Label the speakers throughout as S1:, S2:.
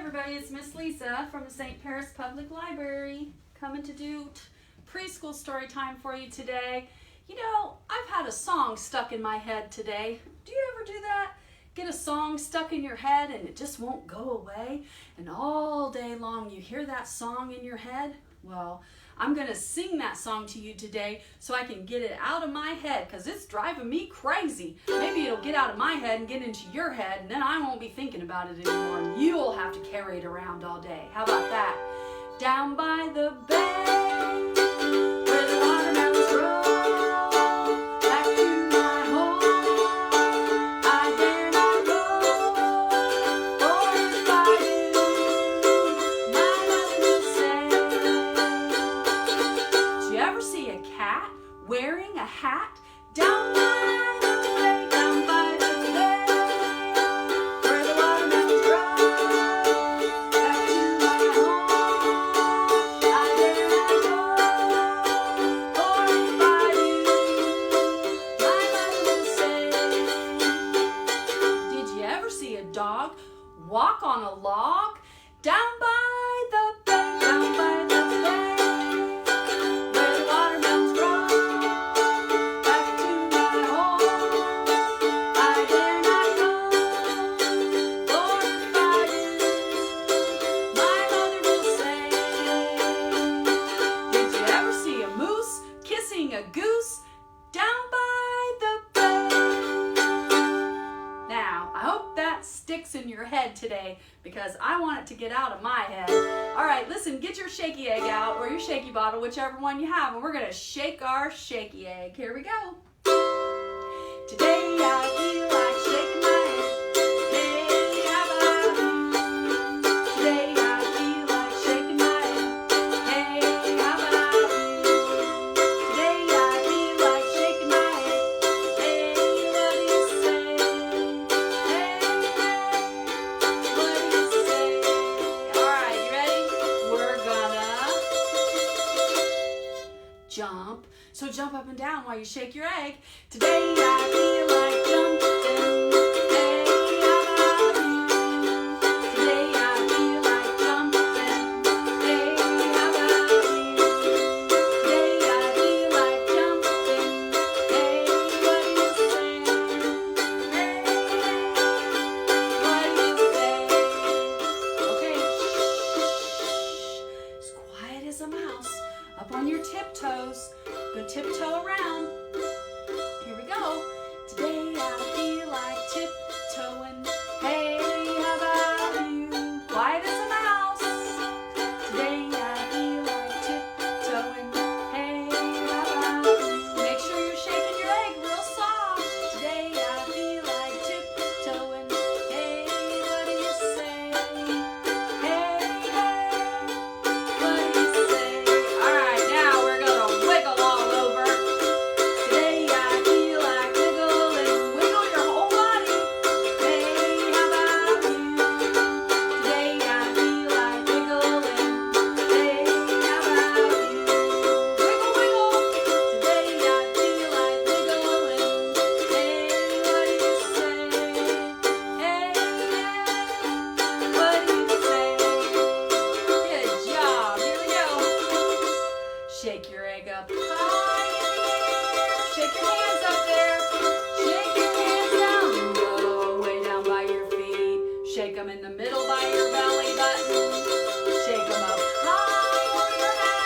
S1: everybody, it's Miss Lisa from the St. Paris Public Library coming to do preschool story time for you today. You know, I've had a song stuck in my head today. Do you ever do that? Get a song stuck in your head and it just won't go away, and all day long you hear that song in your head? Well, I'm going to sing that song to you today so I can get it out of my head because it's driving me crazy. Maybe it'll get out of my head and get into your head, and then I won't be thinking about it anymore, and you'll have to carry it around all day. How about that? Down by the bay, where the watermelons grow, back to my home, I dare not go, for if I do, my mother will say. Do you ever see a cat wearing a hat? Down by the bay, down by the bay, where the watermelons grow, back to my home, I dare not go, for if I do, my mother will say. Did you ever see a dog walk on a log? Down by the bay, down by the bay, where the watermelons grow, back to my home, I dare not go, for if I do, my mother will say. Did you ever see a moose kissing a goose? Down by the bay. Now, I hope that sticks in your head today because I want it to get out of my head. All right, listen, get your shaky egg out or your shaky bottle, whichever one you have, and we're going to shake our shaky egg. Here we go. Today I feel like shaking my head. Hey, how about you? Today I feel like shaking my head. Hey, how about you? Today I feel like shaking my head. Hey, what do you say? Hey, what do you say? All right, you ready? We're gonna jump. So jump up and down while you shake your egg. Today I feel like jumping. Hey, how about you? Today I feel like jumping. Hey, how about you? Today I feel like jumping. Hey, what do you say? Hey, what do you say? Okay, shh. As quiet as a mouse. Up on your tiptoes. Go tiptoe around. Here we go. Today I feel like tiptoeing. Hey, how about you? Quiet as a mouse. Today I feel like tiptoeing. Hey, how about you? Make sure you're shaking your egg real soft. Today I feel like tiptoeing. Hey, what do you say? Hey, what do you say? All right, now we're gonna wiggle all over. Today I feel like wiggling. Wiggle your whole body. Hey, how about you? Today I feel like wiggling. Hey, how about you? Wiggle, wiggle. Today I feel like wiggling. Hey, what do you say? Hey, what do you say? Good job. Here we go. Shake your egg up high in the air. Shake your hands up there. Shake your hands down low, way down by your feet. Shake them in the middle by your belly button. Shake them up high over your head.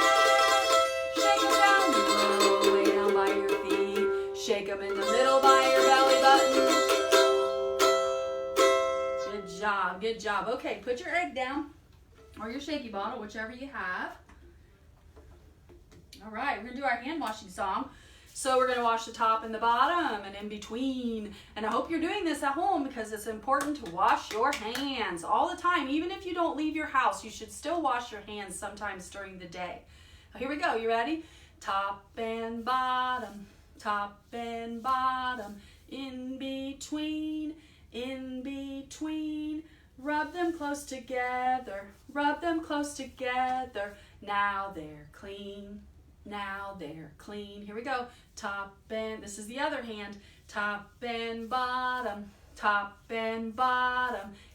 S1: Shake them down low, way down by your feet. Shake them in the middle by your belly button. Good job, good job. Okay, put your egg down or your shaky bottle, whichever you have. All right, we're going to do our hand washing song. So we're going to wash the top and the bottom and in between. And I hope you're doing this at home because it's important to wash your hands all the time. Even if you don't leave your house, you should still wash your hands sometimes during the day. Here we go. You ready? Top and bottom, in between, in between. Rub them close together, rub them close together. Now they're clean. Now they're clean. Here we go. Top and, this is the other hand. Top and bottom,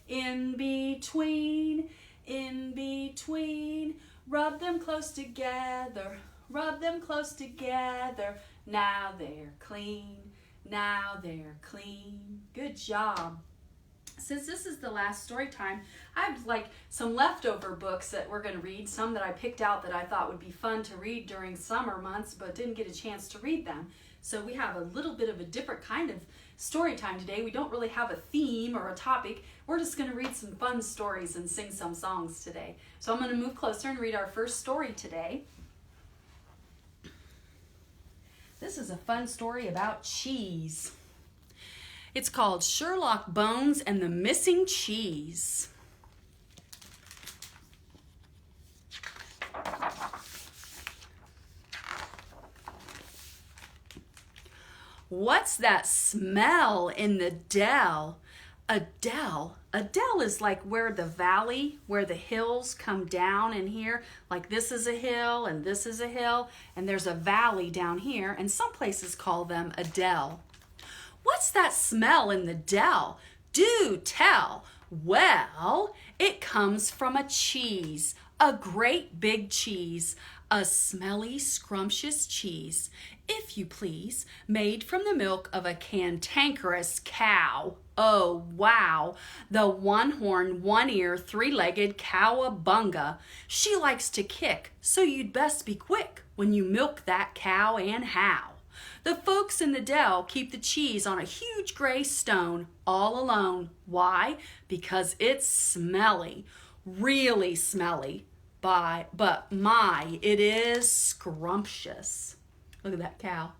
S1: In between, in between. Rub them close together, rub them close together. Now they're clean, now they're clean. Good job. Since this is the last story time, I have like some leftover books that we're going to read, some that I picked out that I thought would be fun to read during summer months but didn't get a chance to read them. So we have a little bit of a different kind of story time today. We don't really have a theme or a topic. We're just going to read some fun stories and sing some songs today. So I'm going to move closer and read our first story today. This is a fun story about cheese. It's called Sherlock Bones and the Missing Cheese. What's that smell in the dell? A dell? A dell is like where the valley, where the hills come down in here. Like this is a hill and this is a hill and there's a valley down here, and some places call them a dell. What's that smell in the dell? Do tell. Well, it comes from a cheese, a great big cheese, a smelly, scrumptious cheese, if you please, made from the milk of a cantankerous cow. Oh, wow, the one-horned, one-ear, three-legged cowabunga. She likes to kick, so you'd best be quick when you milk that cow, and how. The folks in the dell keep the cheese on a huge gray stone all alone. Why? Because it's smelly, really smelly. But my, it is scrumptious. Look at that cow.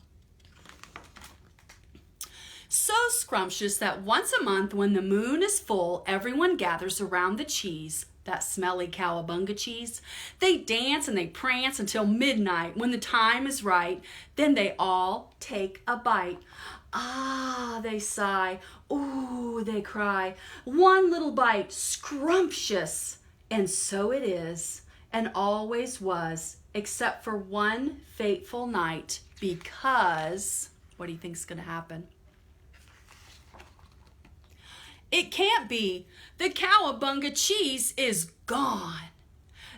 S1: So scrumptious that once a month when the moon is full, everyone gathers around the cheese, that smelly cowabunga cheese. They dance and they prance until midnight. When the time is right, then they all take a bite. Ah, they sigh. Ooh, they cry. One little bite, scrumptious. And so it is, and always was, except for one fateful night, because, what do you think's going to happen? It can't be. The cowabunga cheese is gone.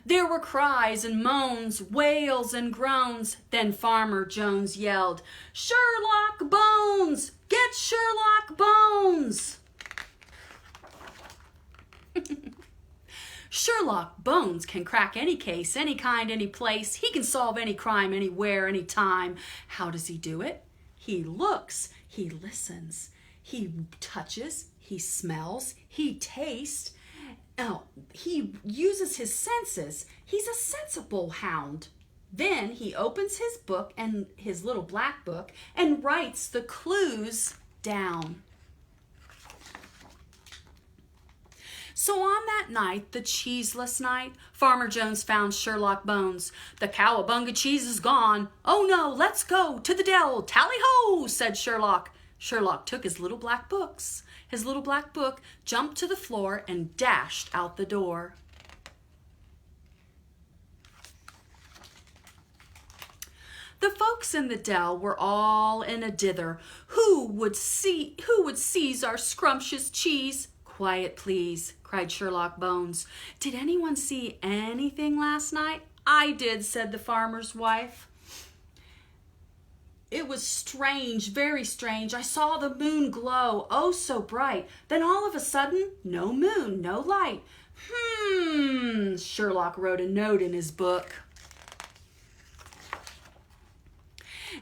S1: There were cries and moans, wails and groans. Then Farmer Jones yelled, "Sherlock Bones! Get Sherlock Bones!" Sherlock Bones can crack any case, any kind, any place. He can solve any crime, anywhere, any time. How does he do it? He looks, he listens, he touches, he smells, he tastes. Oh, he uses his senses. He's a sensible hound. Then he opens his book, and his little black book, and writes the clues down. So on that night, the cheeseless night, Farmer Jones found Sherlock Bones. The cowabunga cheese is gone. Oh no, let's go to the dell. Tally-ho, said Sherlock. Sherlock took his little black book, jumped to the floor, and dashed out the door. The folks in the dell were all in a dither. Who would seize our scrumptious cheese? Quiet, please, cried Sherlock Bones. Did anyone see anything last night? I did, said the farmer's wife. It was strange, very strange. I saw the moon glow, oh so bright. Then all of a sudden, no moon, no light. Sherlock wrote a note in his book.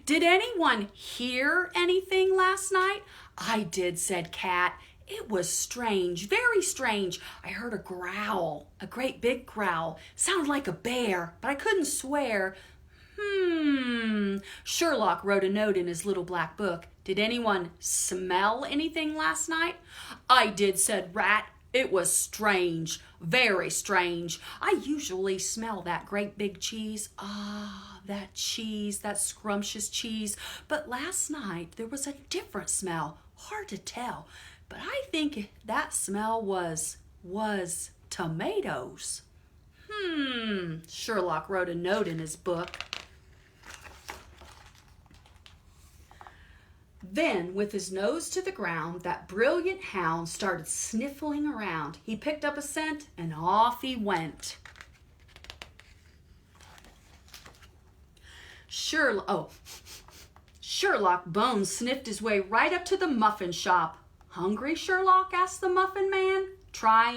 S1: Did anyone hear anything last night? I did, said Cat. It was strange, very strange. I heard a growl, a great big growl. Sounded like a bear, but I couldn't swear. Sherlock wrote a note in his little black book. Did anyone smell anything last night? I did, said Rat. It was strange, very strange. I usually smell that great big cheese. Ah, that cheese, that scrumptious cheese. But last night there was a different smell, hard to tell. But I think that smell was tomatoes. Sherlock wrote a note in his book. Then, with his nose to the ground, that brilliant hound started sniffling around. He picked up a scent and off he went. Sherlock Bones sniffed his way right up to the muffin shop. "Hungry, Sherlock?" asked the muffin man. Try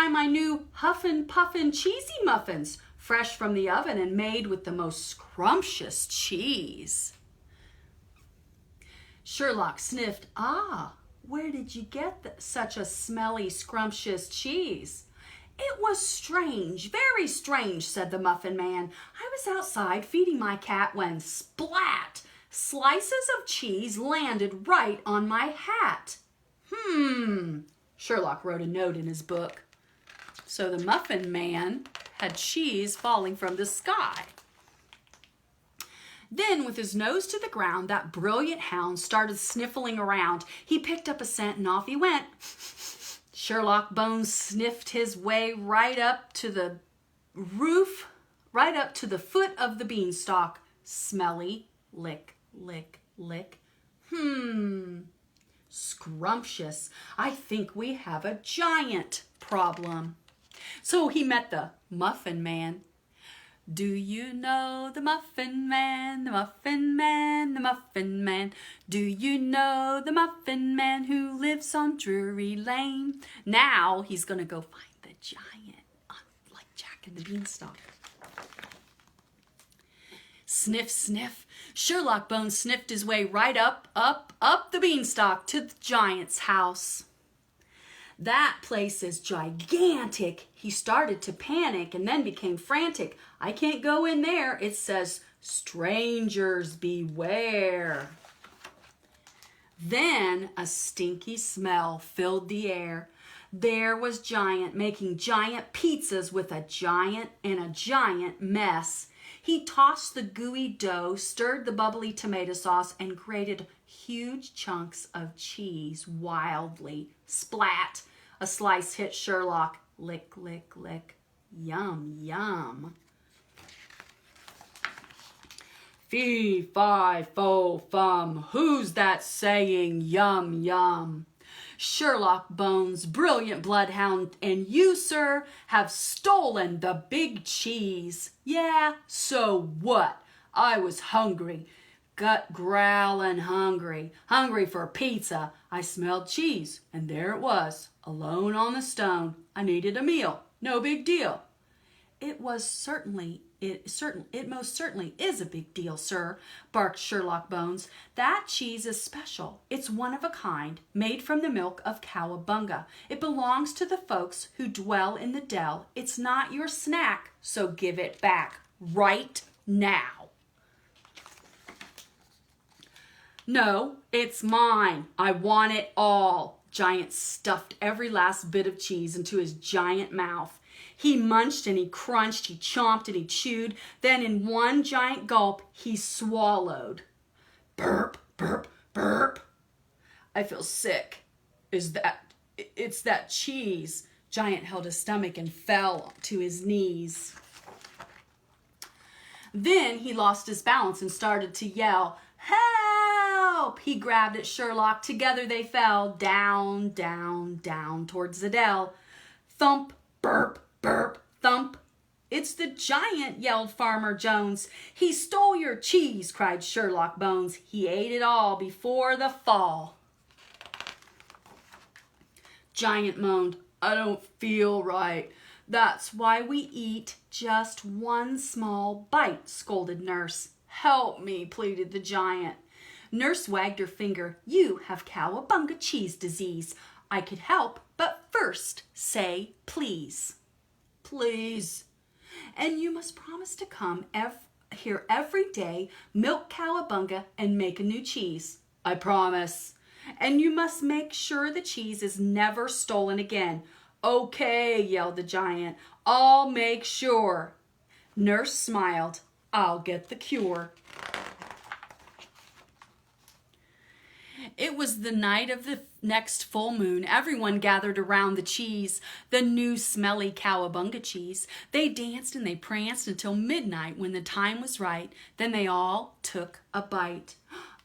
S1: my new huffin' puffin' cheesy muffins, fresh from the oven and made with the most scrumptious cheese. Sherlock sniffed. "Ah, where did you get such a smelly, scrumptious cheese?" "It was strange, very strange," said the muffin man. "I was outside feeding my cat when, splat, slices of cheese landed right on my hat." Sherlock wrote a note in his book. So the muffin man had cheese falling from the sky. Then, with his nose to the ground, that brilliant hound started sniffling around. He picked up a scent and off he went. Sherlock Bones sniffed his way right up to the roof, right up to the foot of the beanstalk. Smelly, lick, lick, lick. Scrumptious. I think we have a giant problem. So he met the muffin man. "Do you know the muffin man, the muffin man, the muffin man? Do you know the muffin man who lives on Drury Lane?" Now he's going to go find the giant, like Jack and the Beanstalk. Sniff, sniff. Sherlock Bones sniffed his way right up the beanstalk to the giant's house. "That place is gigantic." He started to panic and then became frantic. "I can't go in there. It says, 'Strangers beware.'" Then a stinky smell filled the air. There was Giant making giant pizzas with a giant mess. He tossed the gooey dough, stirred the bubbly tomato sauce, and grated huge chunks of cheese wildly. Splat! A slice hit Sherlock. Lick, lick, lick. Yum, yum. "Fee, fi, fo, fum. Who's that saying yum, yum?" "Sherlock Bones, brilliant bloodhound, and you, sir, have stolen the big cheese." "Yeah, so what? I was hungry. Gut growling hungry for pizza. I smelled cheese, and there it was, alone on the stone. I needed a meal. No big deal." It most certainly is a big deal, sir," barked Sherlock Bones. "That cheese is special. It's one of a kind, made from the milk of cowabunga. It belongs to the folks who dwell in the dell. It's not your snack, so give it back right now." "No, it's mine. I want it all." Giant stuffed every last bit of cheese into his giant mouth. He munched and he crunched, he chomped and he chewed. Then in one giant gulp, he swallowed. Burp, burp, burp. "I feel sick. It's that cheese." Giant held his stomach and fell to his knees. Then he lost his balance and started to yell, "Help!" He grabbed at Sherlock. Together they fell down, down, down towards the dell. Thump, burp, burp, thump. "It's the giant," yelled Farmer Jones. "He stole your cheese," cried Sherlock Bones. "He ate it all before the fall." Giant moaned. "I don't feel right." "That's why we eat just one small bite," scolded Nurse. "Help me," pleaded the giant. Nurse wagged her finger. "You have cowabunga cheese disease. I could help, but first say please." "Please." "And you must promise to come here every day, milk cowabunga, and make a new cheese." "I promise." "And you must make sure the cheese is never stolen again." "Okay," yelled the giant. "I'll make sure." Nurse smiled. "I'll get the cure." It was the night of the next full moon. Everyone gathered around the cheese, the new smelly cowabunga cheese. They danced and they pranced until midnight when the time was right. Then they all took a bite.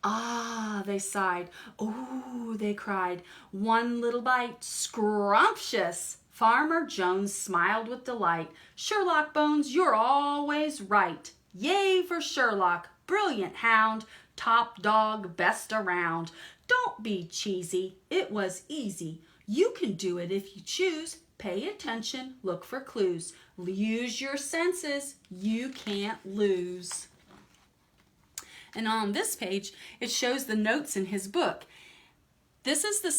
S1: Ah, they sighed. Ooh, they cried. One little bite, scrumptious. Farmer Jones smiled with delight. Sherlock Bones, you're always right. Yay for Sherlock, brilliant hound, top dog, best around. Don't be cheesy, it was easy. You can do it if you choose. Pay attention, look for clues. Use your senses, you can't lose. And on this page, it shows the notes in his book. This is the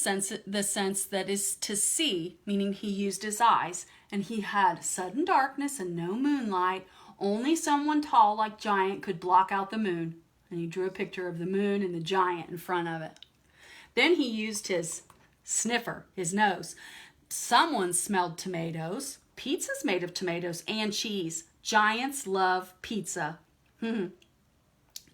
S1: sense that is to see, meaning he used his eyes, and he had sudden darkness and no moonlight. Only someone tall like Giant could block out the moon. And he drew a picture of the moon and the giant in front of it. Then he used his sniffer, his nose. Someone smelled tomatoes. Pizza's made of tomatoes and cheese. Giants love pizza. Then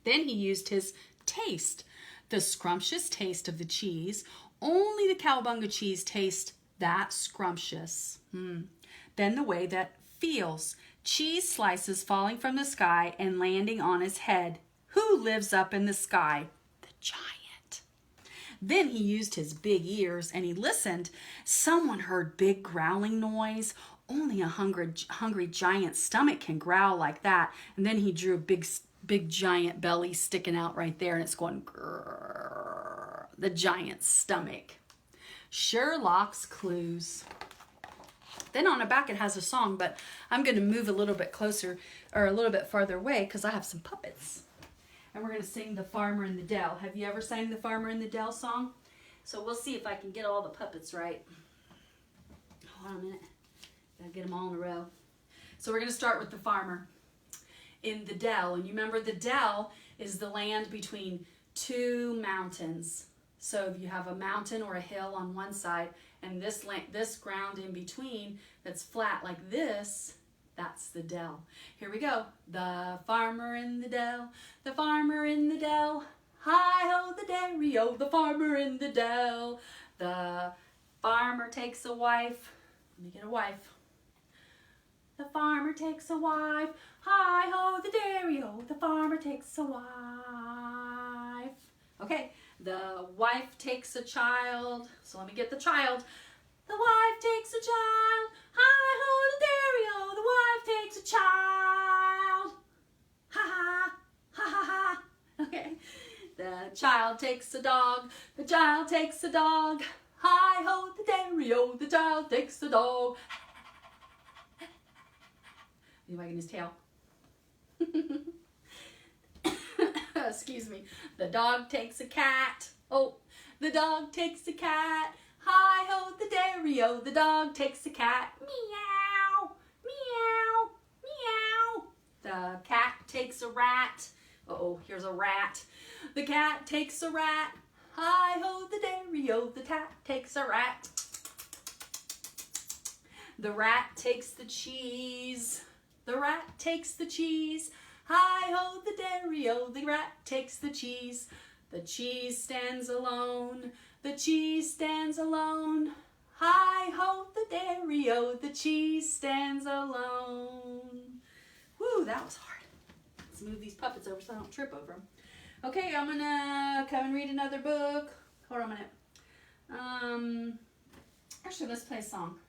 S1: he used his taste, the scrumptious taste of the cheese. Only the cowabunga cheese tastes that scrumptious. Then the way that feels, cheese slices falling from the sky and landing on his head. Who lives up in the sky? The giant. Then he used his big ears and he listened. Someone heard big growling noise. Only a hungry giant's stomach can growl like that. And then he drew a big giant belly sticking out right there, and it's going grrr, the giant's stomach. Sherlock's clues. Then on the back it has a song, but I'm going to move a little bit closer or a little bit farther away because I have some puppets. And we're going to sing The Farmer in the Dell. Have you ever sang the Farmer in the Dell song? So we'll see if I can get all the puppets right. Hold on a minute. Gotta get them all in a row. So we're going to start with the farmer in the dell. And you remember the dell is the land between two mountains. So if you have a mountain or a hill on one side and this ground in between that's flat like this, that's the dell. Here we go. The farmer in the dell, the farmer in the dell. Hi-ho the dairy-o, the farmer in the dell. The farmer takes a wife. Let me get a wife. The farmer takes a wife. Hi-ho the dairy-o, the farmer takes a wife. Okay, the wife takes a child. So let me get the child. The wife takes a child. Hi-ho the dairy-o, the wife takes a child. Ha-ha, ha-ha-ha. Okay, the child takes a dog. The child takes a dog. Hi-ho the dairy-o, the child takes a dog. He's wagging his tail. Excuse me. The dog takes a cat. Oh, the dog takes a cat. Hi-ho the dairy-o, the dog takes a cat. Meow, meow, meow. The cat takes a rat. Uh-oh, here's a rat. The cat takes a rat. Hi-ho the dairy-o, the cat takes a rat. The rat takes the cheese. The rat takes the cheese. Hi-ho the dairy-o, the rat takes the cheese. The cheese stands alone. The cheese stands alone. Hi-ho the dairy-o, the cheese stands alone. Woo, that was hard. Let's move these puppets over so I don't trip over them. Okay, I'm gonna come and read another book. Hold on a minute. Actually, let's play a song.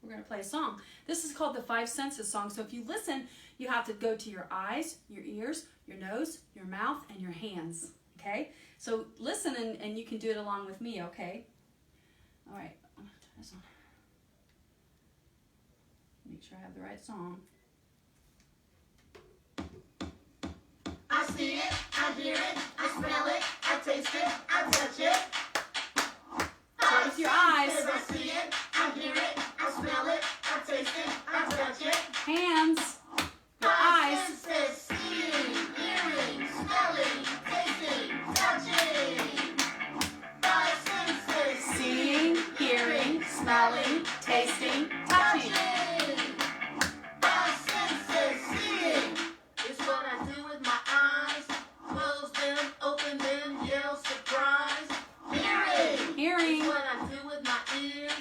S1: We're going to play a song. This is called the Five Senses song. So if you listen, you have to go to your eyes, your ears, your nose, your mouth, and your hands. Okay? So listen and you can do it along with me, okay? All right. I'm going to turn this on. Make sure I have the right song.
S2: I see it, I hear it, I smell it, I taste it, I touch it.
S1: Start with your eyes.
S2: I see it, I hear it, I smell it, I taste it, I touch it.
S1: Hands. Your eyes.
S2: Senses, seeing, hearing, smelling, tasting, touching. Five senses,
S1: Seeing, hearing, smelling, tasting, touching.
S2: Five senses, seeing is what I do with my eyes. Close them, open them, yell surprise. Hearing
S1: Hearing.
S2: is what I do with my ears.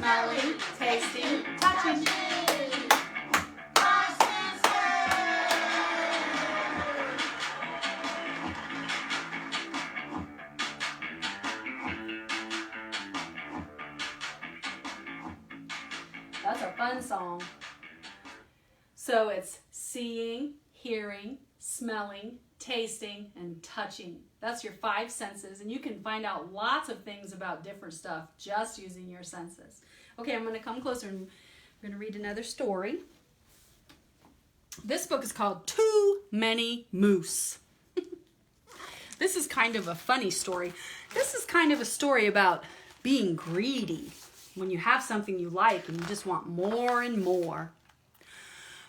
S1: smelling, tasting, touching. That's a fun song. So it's seeing, hearing, smelling, tasting, and touching. That's your 5 senses, and you can find out lots of things about different stuff just using your senses. Okay, I'm going to come closer and we're going to read another story. This book is called Too Many Moose. This is kind of a funny story. This is kind of a story about being greedy when you have something you like and you just want more and more.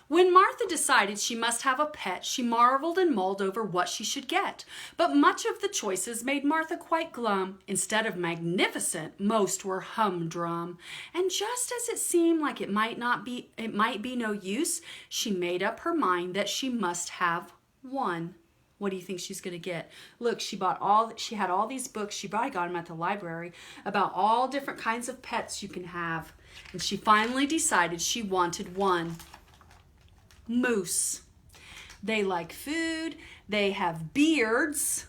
S1: When Martha decided she must have a pet, she marveled and mulled over what she should get. But much of the choices made Martha quite glum. Instead of magnificent, most were humdrum. And just as it seemed like it might be no use, she made up her mind that she must have one. What do you think she's going to get? Look, she had all these books. She probably got them at the library about all different kinds of pets you can have. And she finally decided she wanted one. Moose. They like food. They have beards.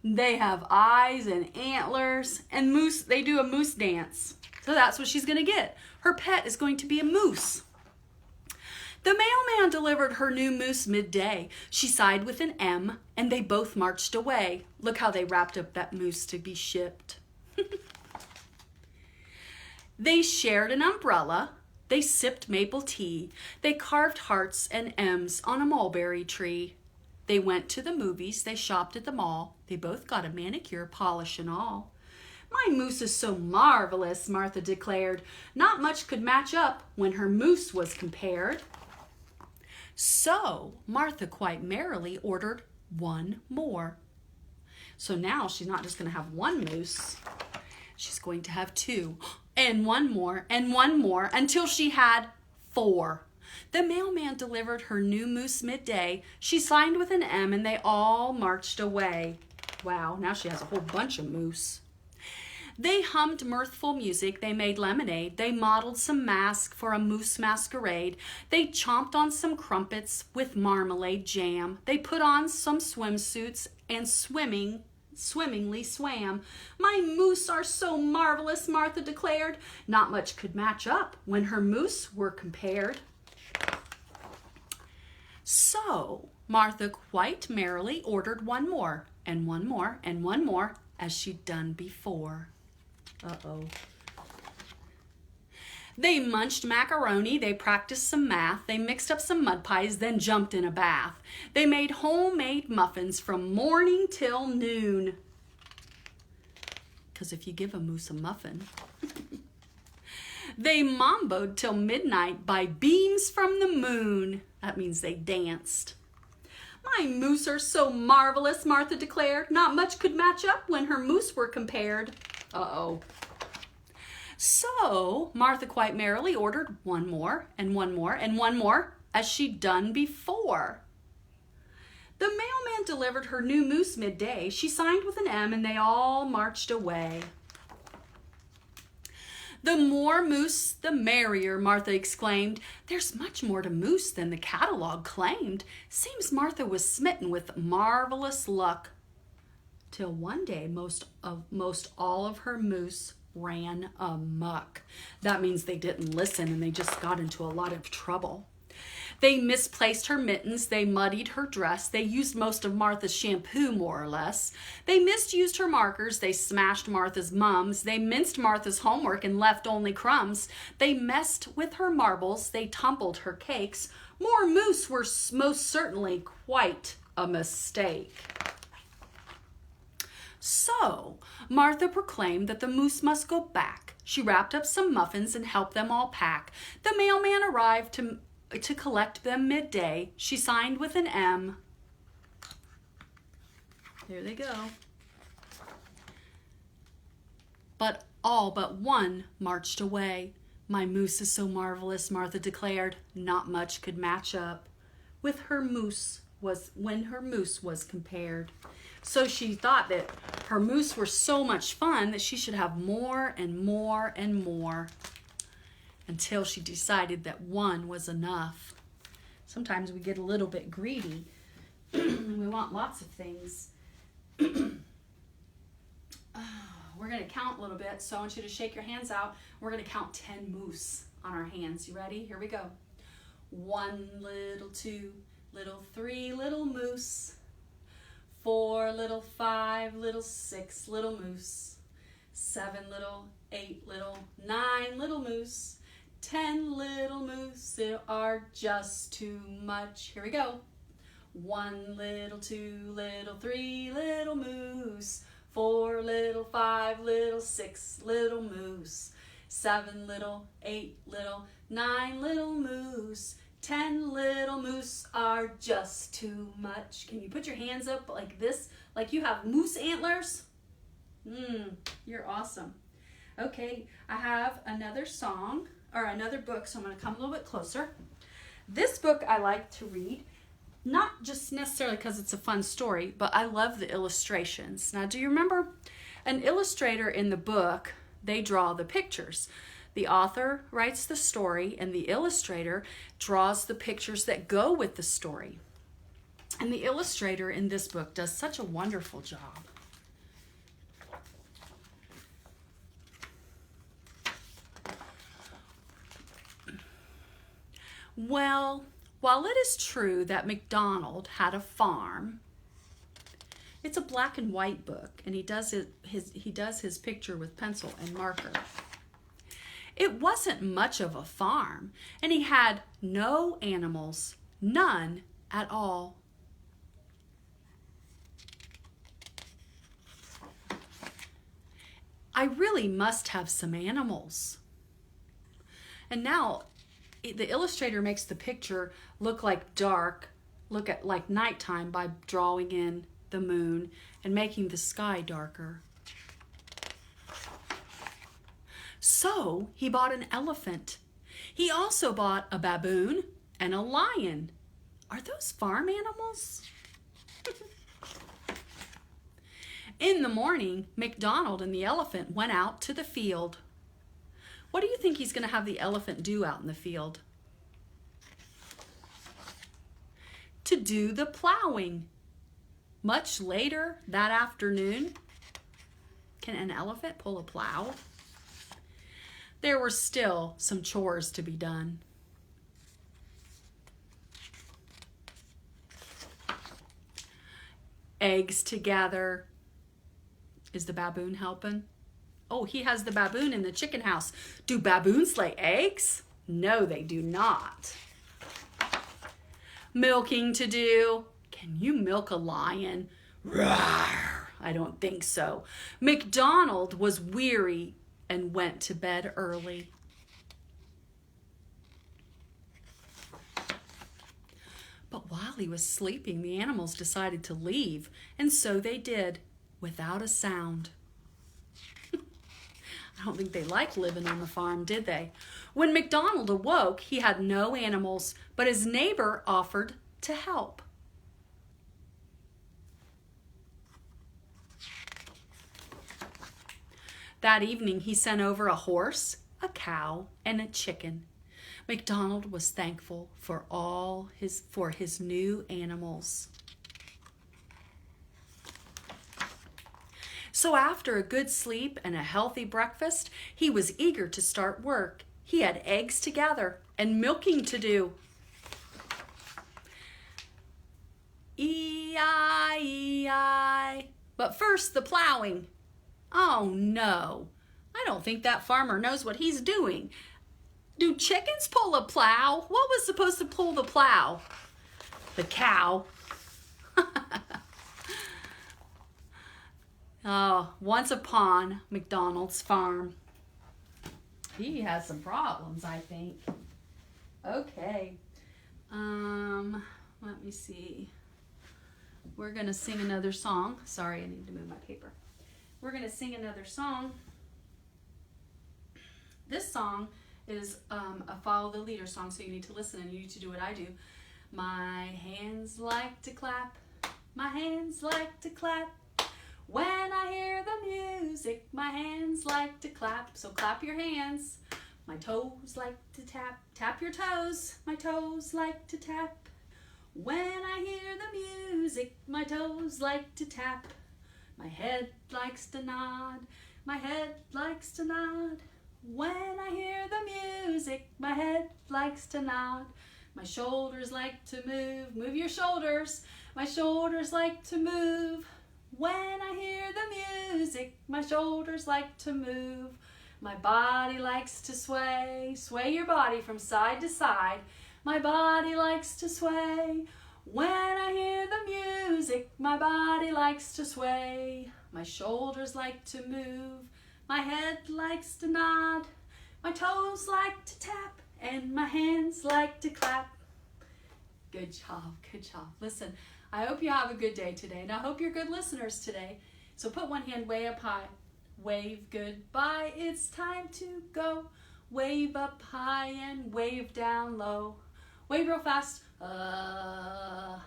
S1: They have eyes and antlers. And moose, they do a moose dance. So that's what she's going to get. Her pet is going to be a moose. The mailman delivered her new moose midday. She sighed with an M, and they both marched away. Look how they wrapped up that moose to be shipped. They shared an umbrella. They sipped maple tea. They carved hearts and M's on a mulberry tree. They went to the movies. They shopped at the mall. They both got a manicure, polish and all. My moose is so marvelous, Martha declared. Not much could match up when her moose was compared. So Martha quite merrily ordered one more. So now she's not just going to have one moose. She's going to have 2. And one more, until she had 4. The mailman delivered her new moose midday. She signed with an M, and they all marched away. Wow, now she has a whole bunch of moose. They hummed mirthful music. They made lemonade. They modeled some masks for a moose masquerade. They chomped on some crumpets with marmalade jam. They put on some swimsuits and swimmingly swam. My moose are so marvelous, Martha declared. Not much could match up when her moose were compared. So Martha quite merrily ordered one more, and one more, and one more, as she'd done before. Uh-oh. They munched macaroni, they practiced some math, they mixed up some mud pies, then jumped in a bath. They made homemade muffins from morning till noon. Because if you give a moose a muffin. They mamboed till midnight by beams from the moon. That means they danced. My moose are so marvelous, Martha declared. Not much could match up when her moose were compared. Uh-oh. So Martha quite merrily ordered one more, and one more, and one more, as she'd done before. The mailman delivered her new moose midday. She signed with an M, and they all marched away. The more moose, the merrier, Martha exclaimed. There's much more to moose than the catalog claimed. Seems Martha was smitten with marvelous luck. Till one day, most all of her moose ran amok. That means they didn't listen and they just got into a lot of trouble. They misplaced her mittens, they muddied her dress, they used most of Martha's shampoo, more or less. They misused her markers, they smashed Martha's mums, they minced Martha's homework and left only crumbs. They messed with her marbles, they tumbled her cakes. More moose were most certainly quite a mistake. So Martha proclaimed that the moose must go back. She wrapped up some muffins and helped them all pack. The mailman arrived to collect them midday. She signed with an M. There they go. But all but one marched away. My moose is so marvelous, Martha declared. Not much could match up with her moose when her moose was compared. So she thought that her moose were so much fun that she should have more and more and more, until she decided that one was enough. Sometimes we get a little bit greedy and we want lots of things. We're going to count a little bit, so I want you to shake your hands out. We're going to count 10 moose on our hands. You ready? Here we go. 1 little, 2 little, 3 little moose. 4 little, 5 little, 6 little moose. 7 little, 8 little, 9 little moose. 10 little moose are just too much. Here we go. 1 little, 2 little, 3 little moose. 4 little, 5 little, 6 little moose. 7 little, 8 little, 9 little moose. 10 little moose are just too much. Can you put your hands up like this, like you have moose antlers? You're awesome. Okay, I have another song, or another book, so I'm going to come a little bit closer. This book I like to read, not just necessarily because it's a fun story, but I love the illustrations. Now, do you remember an illustrator in the book? They draw the pictures. The author writes the story, and the illustrator draws the pictures that go with the story. And the illustrator in this book does such a wonderful job. Well, while it is true that MacDonald had a farm, it's a black and white book, and he does his picture with pencil and marker. It wasn't much of a farm, and he had no animals, none at all. I really must have some animals. And now the illustrator makes the picture look like dark, like nighttime by drawing in the moon and making the sky darker. So he bought an elephant. He also bought a baboon and a lion. Are those farm animals? In the morning, MacDonald and the elephant went out to the field. What do you think he's going to have the elephant do out in the field? To do the plowing. Much later that afternoon, can an elephant pull a plow? There were still some chores to be done. Eggs to gather. Is the baboon helping? Oh, he has the baboon in the chicken house. Do baboons lay eggs? No, they do not. Milking to do. Can you milk a lion? Rawr, I don't think so. MacDonald was weary and went to bed early. But while he was sleeping, the animals decided to leave, and so they did, without a sound. I don't think they liked living on the farm, did they? When MacDonald awoke, he had no animals, but his neighbor offered to help. That evening, he sent over a horse, a cow, and a chicken. MacDonald was thankful for his new animals. So after a good sleep and a healthy breakfast, he was eager to start work. He had eggs to gather and milking to do. E-I-E-I. But first, the plowing. Oh no, I don't think that farmer knows what he's doing. Do chickens pull a plow? What was supposed to pull the plow? The cow. Oh, once upon MacDonald's farm. He has some problems, I think. Okay. Let me see. We're going to sing another song. Sorry, I need to move my paper. We're going to sing another song. This song is a follow the leader song, so you need to listen and you need to do what I do. My hands like to clap, my hands like to clap. When I hear the music, my hands like to clap. So clap your hands. My toes like to tap. Tap your toes. My toes like to tap. When I hear the music, my toes like to tap. My head likes to nod. My head likes to nod. When I hear the music, my head likes to nod. My shoulders like to move. Move your shoulders. My shoulders like to move. When I hear the music, my shoulders like to move. My body likes to sway. Sway your body from side to side. My body likes to sway. When I hear the music, my body likes to sway. My shoulders like to move. My head likes to nod. My toes like to tap. And my hands like to clap. Good job, good job. Listen, I hope you have a good day today, and I hope you're good listeners today. So put one hand way up high. Wave goodbye, it's time to go. Wave up high and wave down low. Wave real fast, and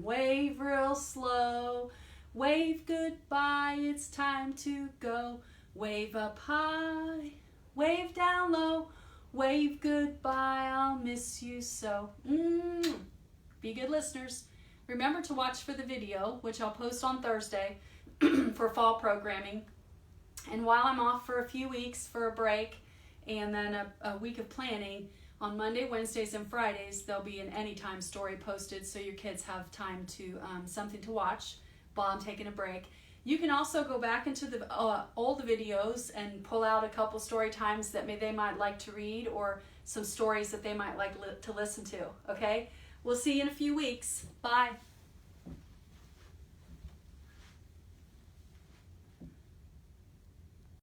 S1: wave real slow. Wave goodbye, it's time to go. Wave up high, wave down low. Wave goodbye, I'll miss you so. Be good listeners. Remember to watch for the video, which I'll post on Thursday for fall programming. And while I'm off for a few weeks for a break and then a week of planning, on Monday, Wednesdays, and Fridays, there'll be an anytime story posted so your kids have time to something to watch while I'm taking a break. You can also go back into the old videos and pull out a couple story times that they might like to read, or some stories that they might like to listen to, okay? We'll see you in a few weeks. Bye.